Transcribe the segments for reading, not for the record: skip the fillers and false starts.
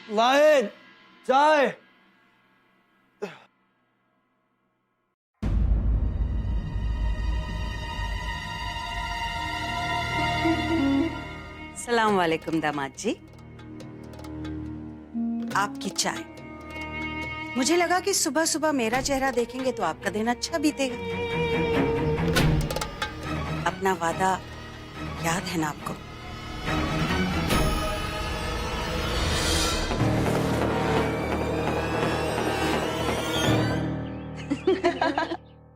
वाहिद, चाय। सलाम वालेकुम दामाद जी, आपकी चाय। मुझे लगा कि सुबह सुबह मेरा चेहरा देखेंगे तो आपका दिन अच्छा बीतेगा। अपना वादा याद है ना आपको?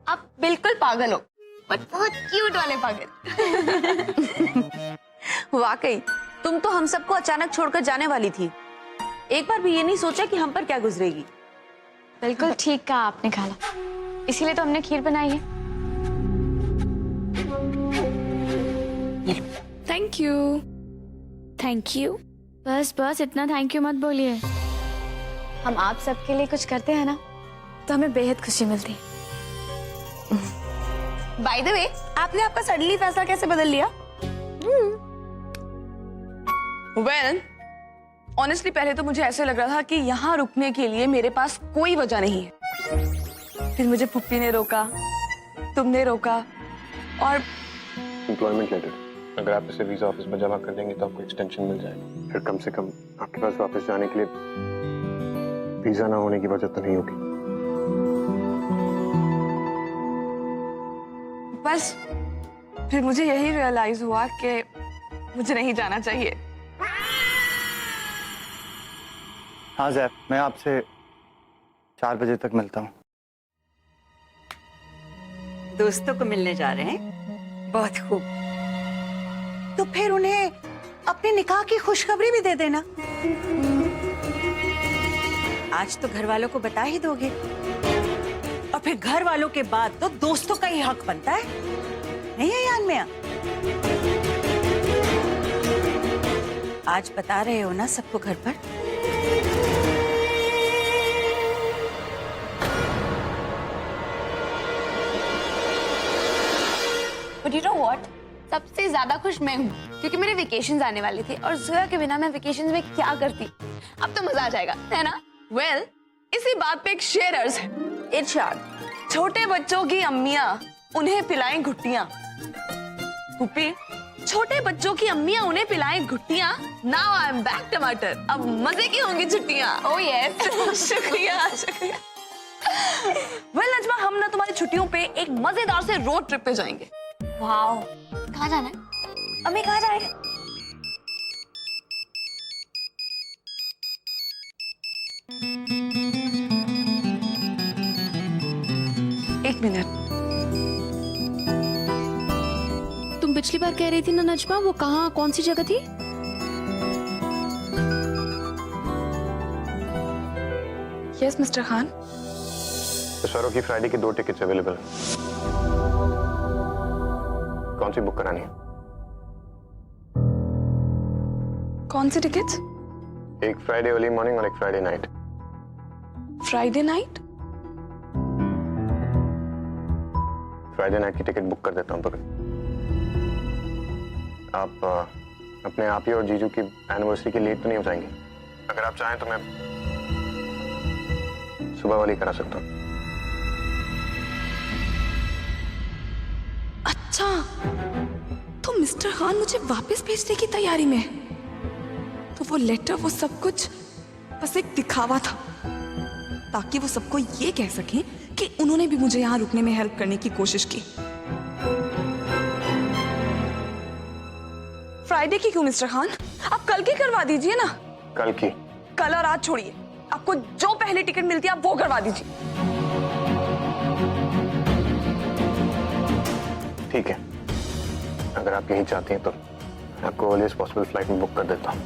आप बिल्कुल पागल हो, बट बहुत क्यूट वाले पागल। वाकई तुम तो हम सबको अचानक छोड़कर जाने वाली थी। एक बार भी ये नहीं सोचा कि हम पर क्या गुजरेगी। बिल्कुल ठीक कहा आपने खाला, इसीलिए तो हमने खीर बनाई है। Thank you. Thank you. बस बस इतना थैंक यू मत बोलिए। हम आप सबके लिए कुछ करते हैं ना तो हमें बेहद खुशी मिलती है। बाय द वे, आपने आपका सडनली फैसला कैसे बदल लिया? वेल, ऑनेस्टली पहले तो मुझे ऐसे लग रहा था कि यहाँ रुकने के लिए मेरे पास कोई वजह नहीं है। फिर मुझे पुप्पी ने रोका, तुमने रोका, और एम्प्लॉयमेंट लेटर, अगर आप इसे वीजा ऑफिस में जमा कर देंगे तो आपको एक्सटेंशन मिल जाएगा। फिर कम से कम आपके पास वापस जाने के लिए वीजा ना होने की वजह तो नहीं होगी। बस फिर मुझे यही रियलाइज हुआ कि मुझे नहीं जाना चाहिए। हाँ जैफ, मैं आपसे 4 बजे तक मिलता हूँ। दोस्तों को मिलने जा रहे हैं? बहुत खूब। तो फिर उन्हें अपने निकाह की खुशखबरी भी दे देना। आज तो घर वालों को बता ही दोगे, और फिर घर वालों के बाद तो दोस्तों का ही हक बनता है, नहीं है यान में? आज बता रहे हो ना सबको घर पर? But you know what? सबसे ज्यादा खुश मैं हूँ क्योंकि मेरे वेकेशंस आने वाले थे और जोया के बिना मैं वेकेशंस में क्या करती। अब तो मजा आ जाएगा, है ना? वेल, इसी बात पे एक शेर अर्ज है। इरशाद, छोटे बच्चों की अम्मियां उन्हें पिलाएं घुट्टियां। पुप्पी, छोटे बच्चों की अम्मियां उन्हें पिलाएं घुट्टियां। नाउ आई एम बैक टमाटर, अब मजे की होंगी छुट्टियां। Oh yes. शुक्रिया शुक्रिया। वेल नजमा, हम ना तुम्हारी छुट्टियों पे एक मजेदार से रोड ट्रिप पे जाएंगे। वाओ, कहाँ जाना है? अम्मी कहाँ जा रही है? एक मिनट, तुम पिछली बार कह रही थी ना नजमा, वो कहाँ, कौन सी जगह थी? Yes mister Khan. सरों की फ्राइडे की 2 टिकट्स अवेलेबल हैं। कौन सी बुक करानी है? कौन सी टिकट्स? एक फ्राइडे अर्ली मॉर्निंग और एक Friday night. Friday night? Friday night की टिकट बुक कर देता हूँ पकड़। आप अपने आप ही और जीजू की एनिवर्सरी के लेट तो नहीं हो जाएंगे? अगर आप चाहें तो मैं सुबह वाली करा सकता हूँ। अच्छा, तो मिस्टर खान मुझे वापस भेजने की तैयारी में? तो वो लेटर, वो सब कुछ बस एक दिखावा था, ताकि वो सबको ये कह सकें कि उन्होंने भी मुझे यहाँ रुकने में हेल्प करने की कोशिश की। फ्राइडे की क्यों मिस्टर खान? आप कल की करवा दीजिए ना। कल की? कल और आज छोड़िए, आपको जो पहले टिकट मिलती है आप वो करवा दीजिए। ठीक है, अगर आप यही चाहती हैं तो आपको अर्लीस्ट पॉसिबल फ्लाइट में बुक कर देता हूँ।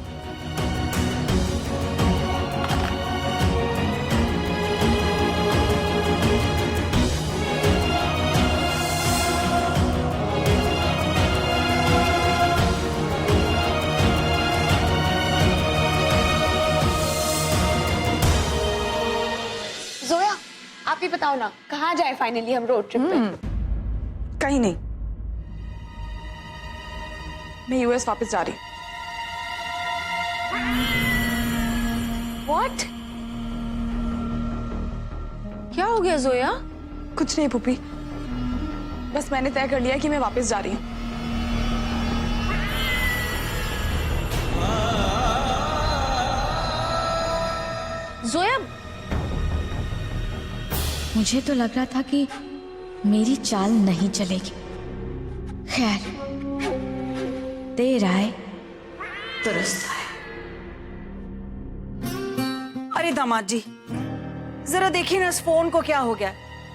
जोया, आप ही बताओ ना, कहाँ जाए फाइनली हम रोड ट्रिप पे? कहीं नहीं, मैं यूएस वापस जा रही। What? क्या हो गया जोया? कुछ नहीं पुप्पी, बस मैंने तय कर लिया कि मैं वापस जा रही हूँ। जोया, मुझे तो लग रहा था कि मेरी चाल नहीं चलेगी। खैर, देर आए दुरुस्त आए। अरे दामाद जी, जरा देखिए ना इस फोन को क्या हो गया।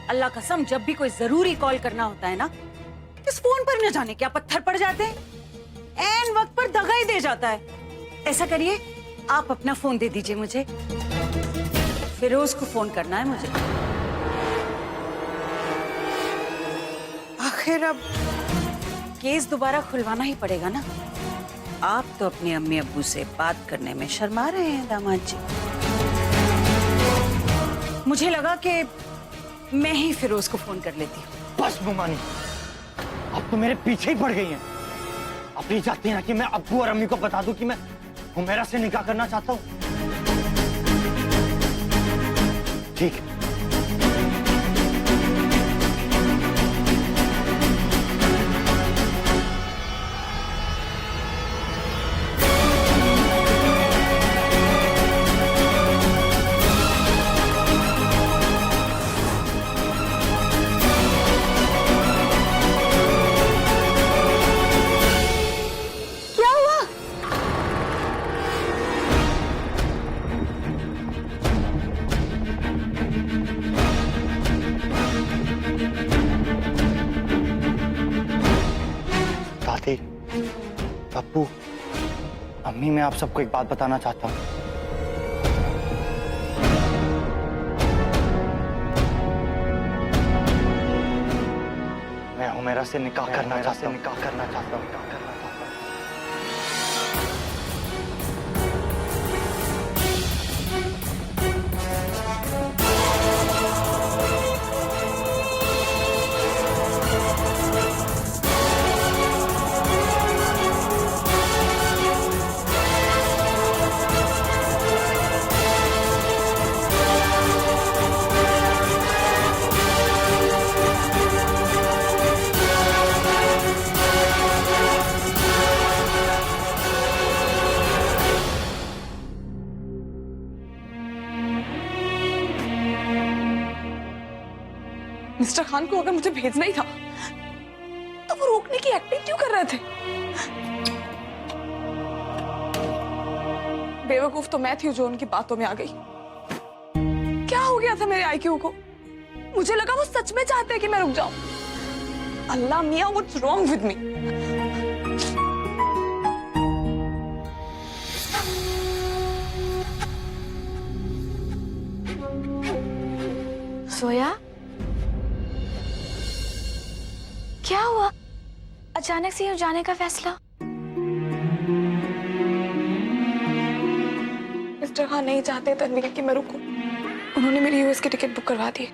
अल्लाह कसम, जब भी कोई जरूरी कॉल करना होता है ना, इस फोन पर न जाने क्या पत्थर पड़ जाते हैं, ऐन वक्त पर दगा ही दे जाता है। ऐसा करिए, आप अपना फोन दे दीजिए मुझे, फिरोज को फोन करना है मुझे। आखिर अब केस दोबारा खुलवाना ही पड़ेगा ना। आप तो अपने अम्मी अब्बू से बात करने में शर्मा रहे हैं दामाद जी। मुझे लगा कि मैं ही फिरोज को फोन कर लेती हूँ। बस मुमानी, अब तो मेरे पीछे ही पड़ गई हैं। अब ये चाहती हैं कि मैं अब्बू और अम्मी को बता दूं कि मैं हुमैरा से निकाह करना चाहता हूँ। ठीक है। दादी, अब्बू, अम्मी, मैं आप सबको एक बात बताना चाहता हूँ। मैं हुमैरा से निकाह करना चाहता हूँ। मिस्टर खान को अगर मुझे भेजना ही था तो वो रोकने की एक्टिंग क्यों कर रहे थे? बेवकूफ तो मैं थी जो उनकी बातों में आ गई। क्या हो गया था मेरे आईक्यू को? मुझे लगा वो सच में चाहते हैं कि मैं रुक जाऊं। अल्लाह मियां, व्हाट्स रॉन्ग विद मी? सोया, क्या हुआ? अचानक से यूं जाने का फैसला? मिस्टर खान नहीं चाहते तन्वीर कि मैं रुकूं। उन्होंने मेरी यूएस की टिकट बुक करवा दी।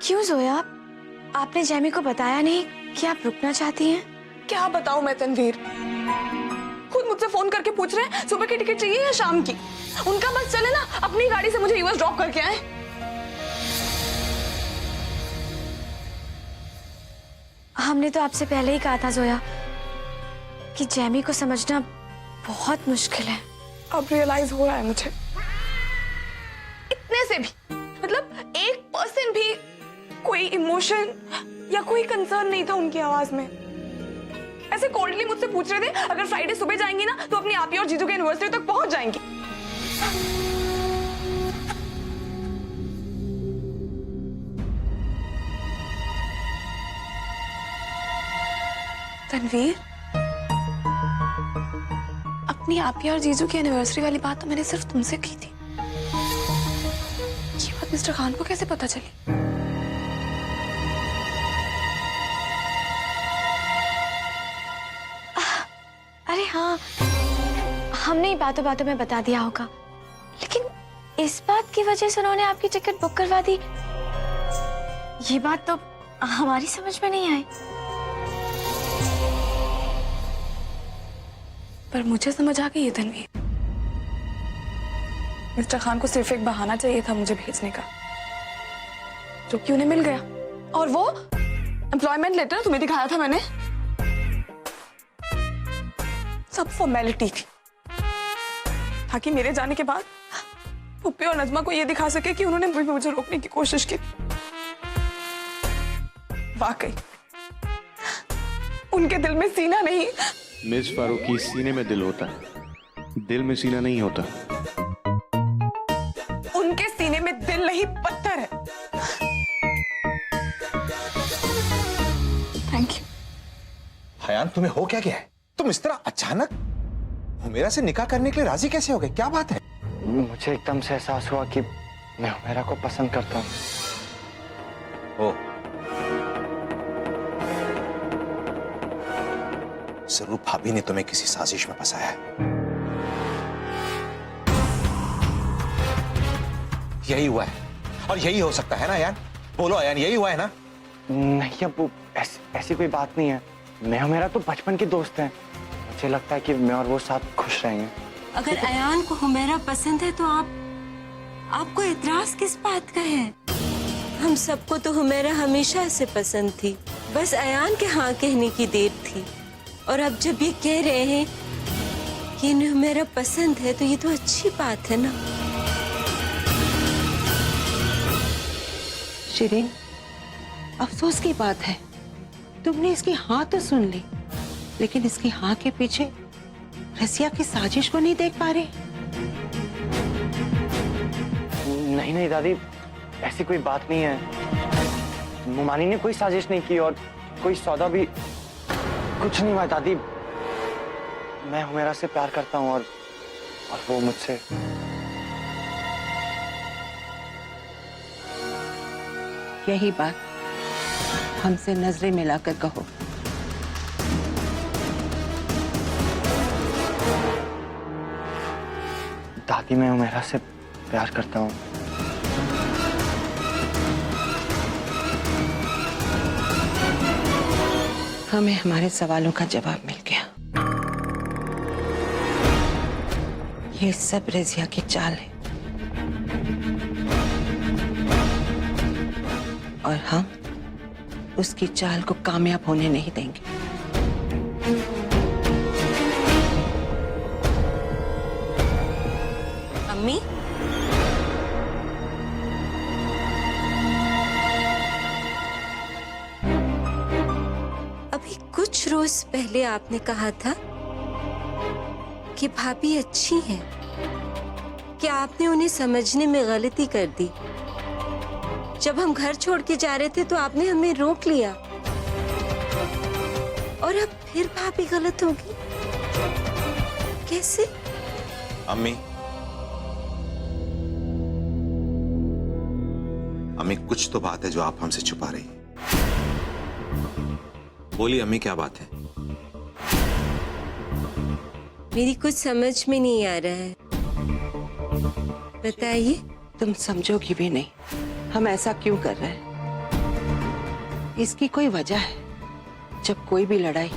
क्यों जोया? आपने जैमी को बताया नहीं कि आप रुकना चाहती हैं? क्या बताऊं मैं तन्वीर? खुद मुझसे फोन करके पूछ रहे हैं सुबह की टिकट चाहिए या शाम की। उनका बस चले ना, अपनी गाड़ी से मुझे यूएस ड्रॉप करके आए। हमने तो आपसे पहले ही कहा था जोया कि जैमी को समझना बहुत मुश्किल है। अब रियलाइज हो रहा है मुझे। इतने से भी, मतलब 1% भी कोई इमोशन या कोई कंसर्न नहीं था उनकी आवाज में। ऐसे कोल्डली मुझसे पूछ रहे थे अगर फ्राइडे सुबह जाएंगी ना तो अपनी आपी और जीजू के यूनिवर्सिटी तक पहुंच जाएंगी। तन्वीर, अपनी आपी और जीजू की एनिवर्सरी वाली बात तो मैंने सिर्फ तुमसे की थी। ये बात मिस्टर खान को कैसे पता चली? अरे हाँ, हमने ही बातों बातों में बता दिया होगा, लेकिन इस बात की वजह से उन्होंने आपकी टिकट बुक करवा दी, ये बात तो हमारी समझ में नहीं आई। पर मुझे समझ आ गई है तन्वीर। मिस्टर खान को सिर्फ एक बहाना चाहिए था मुझे भेजने का, जो कि उन्हें मिल गया। और वो एम्प्लॉयमेंट लेटर तुम्हें दिखाया था मैंने, सब फॉर्मेलिटी थी, ताकि मेरे जाने के बाद पुप्पी और नजमा को ये दिखा सके कि उन्होंने मुझे रोकने की कोशिश की। वाकई उनके दिल में सीना नहीं। मिस फारूकी, सीने में दिल होता है, दिल में सीना नहीं होता। उनके सीने में दिल नहीं पत्थर है। Thank you. हयान, तुम्हें हो क्या गया है? तुम इस तरह अचानक हुमेरा से निकाह करने के लिए राजी कैसे हो गए? क्या बात है? मुझे एकदम से एहसास हुआ कि मैं हुमेरा को पसंद करता हूँ। ओ, जरूर भाभी ने तुम्हें किसी साजिश में फंसाया है। यही हुआ है और यही हो सकता है ना यार? बोलो अयान, यही हुआ है ना? नहीं अब्बू, ऐसी कोई बात नहीं है। मैं और मेरा तो बचपन के दोस्त हैं। मुझे लगता है कि मैं और वो साथ खुश रहेंगे। अगर अयान को हुमेरा पसंद है तो आपको एतराज किस बात का है? हम सबको तो हुमेरा हमेशा से पसंद थी, बस अयान के हाँ कहने की देर थी। और अब जब ये कह रहे हैं कि इन्हें हुमेरा पसंद है तो ये तो अच्छी बात है ना। शिरीन, अफसोस की बात है, तुमने इसकी हाँ तो सुन ली, लेकिन इसकी हाँ के पीछे रसिया की साजिश को नहीं देख पा रहे। नहीं नहीं दादी, ऐसी कोई बात नहीं है। मुमानी ने कोई साजिश नहीं की और कोई सौदा भी कुछ नहीं हुआ दादी। मैं हुमेरा से प्यार करता हूँ और वो मुझसे। यही बात हमसे नजरें मिलाकर कहो। दादी, मैं हुमेरा से प्यार करता हूँ। हमें हमारे सवालों का जवाब मिल गया। ये सब रजिया की चाल है और हम उसकी चाल को कामयाब होने नहीं देंगे। अम्मी, अभी कुछ रोज पहले आपने कहा था कि भाभी अच्छी हैं। क्या आपने उन्हें समझने में गलती कर दी? जब हम घर छोड़ के जा रहे थे तो आपने हमें रोक लिया और अब फिर भाभी गलत होगी? कैसे? अम्मी, अम्मी, कुछ तो बात है जो आप हमसे छुपा रही हैं। बोलिए अम्मी, क्या बात है? मेरी कुछ समझ में नहीं आ रहा है, बताइए। तुम समझोगी भी नहीं हम ऐसा क्यों कर रहे हैं। इसकी कोई वजह है। जब कोई भी लड़ाई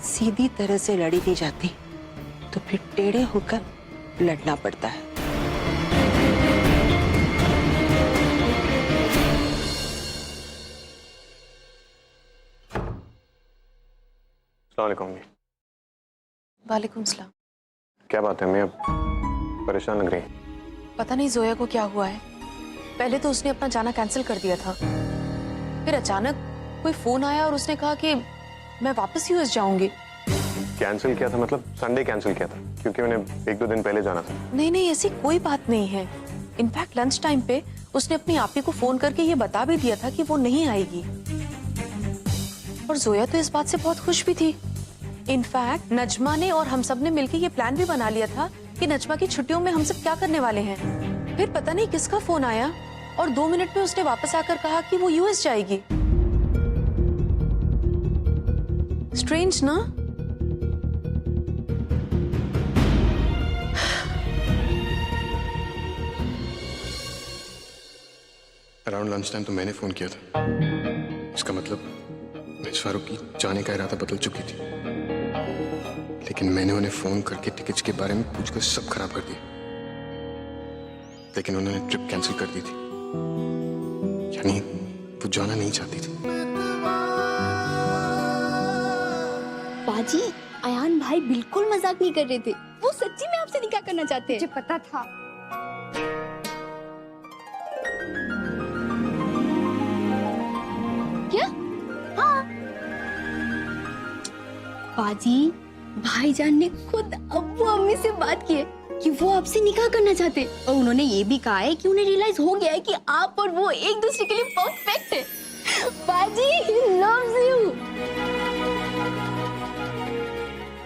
सीधी तरह से लड़ी नहीं जाती तो फिर टेढ़े होकर लड़ना पड़ता है। अस्सलाम वालेकुम। वालेकुम सलाम। क्या बात है, मैं अब परेशान लग रही है। पता नहीं जोया को क्या हुआ है। पहले तो उसने अपना जाना कैंसिल कर दिया था, फिर अचानक कोई फोन आया और उसने कहा कि मैं वापस यूएस जाऊंगी। कैंसिल किया था मतलब संडे कैंसिल किया था, क्योंकि उन्हें 1-2 दिन पहले जाना था। नहीं नहीं, ऐसी कोई बात नहीं है। इनफैक्ट लंच टाइम पे उसने अपनी आपी को फोन करके ये बता भी दिया था कि वो नहीं आएगी। और जोया तो इस बात से बहुत खुश भी थी। इनफैक्ट नजमा ने और हम सब ने मिलकर ये प्लान भी बना लिया था कि नजमा की छुट्टियों में हम सब क्या करने वाले हैं। फिर पता नहीं किसका फोन आया और 2 मिनट में उसने वापस आकर कहा कि वो यूएस जाएगी। स्ट्रेंज ना? अराउंड लंच टाइम तो मैंने फोन किया था। इसका मतलब मिस फारूक की जाने का इरादा बदल चुकी थी, लेकिन मैंने उन्हें फोन करके टिकट्स के बारे में पूछकर सब खराब कर दिया। लेकिन उन्होंने ट्रिप कैंसिल कर दी थी, यानी वो जाना नहीं चाहती थी। बाजी, अयान भाई बिल्कुल मजाक नहीं कर रहे थे, वो सच्ची में आपसे निकाह करना चाहते हैं। मुझे पता था। क्या? हाँ। बाजी, भाईजान ने खुद अब्बू अम्मी से बात की है कि वो आपसे निकाह करना चाहते हैं, और उन्होंने ये भी कहा है कि उन्हें रियलाइज हो गया है कि आप और वो एक दूसरे के लिए परफेक्ट है। बाजी, he loves you।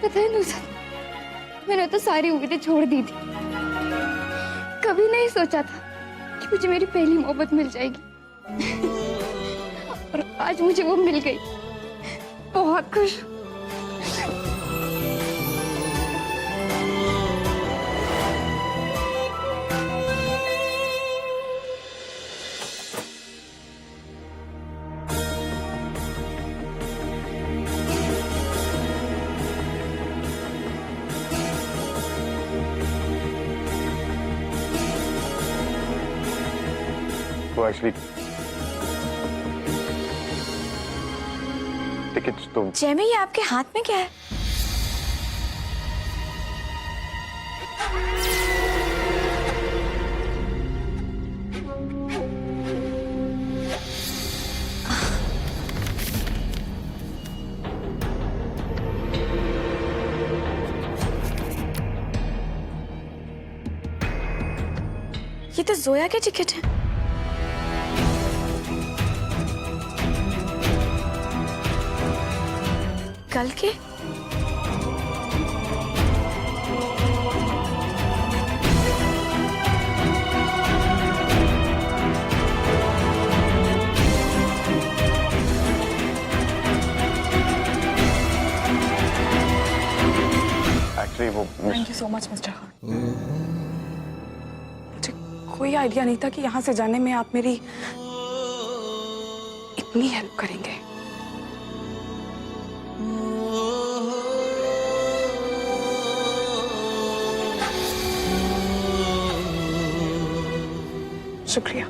पता है नुसरत, मैंने तो सारी उम्मीदें छोड़ दी थी। कभी नहीं सोचा था कि मुझे मेरी पहली मोहब्बत मिल जाएगी, और आज मुझे वो मिल गई। बहुत खुश हूँ। वो एक्चुअली टिकट्स तो जैमी, ये आपके हाथ में क्या है? ये तो जोया के टिकट है। कल के? एक्चुअली वो thank you so much mister Khan. मुझे कोई आइडिया नहीं था कि यहाँ से जाने में आप मेरी इतनी हेल्प करेंगे। शुक्रिया।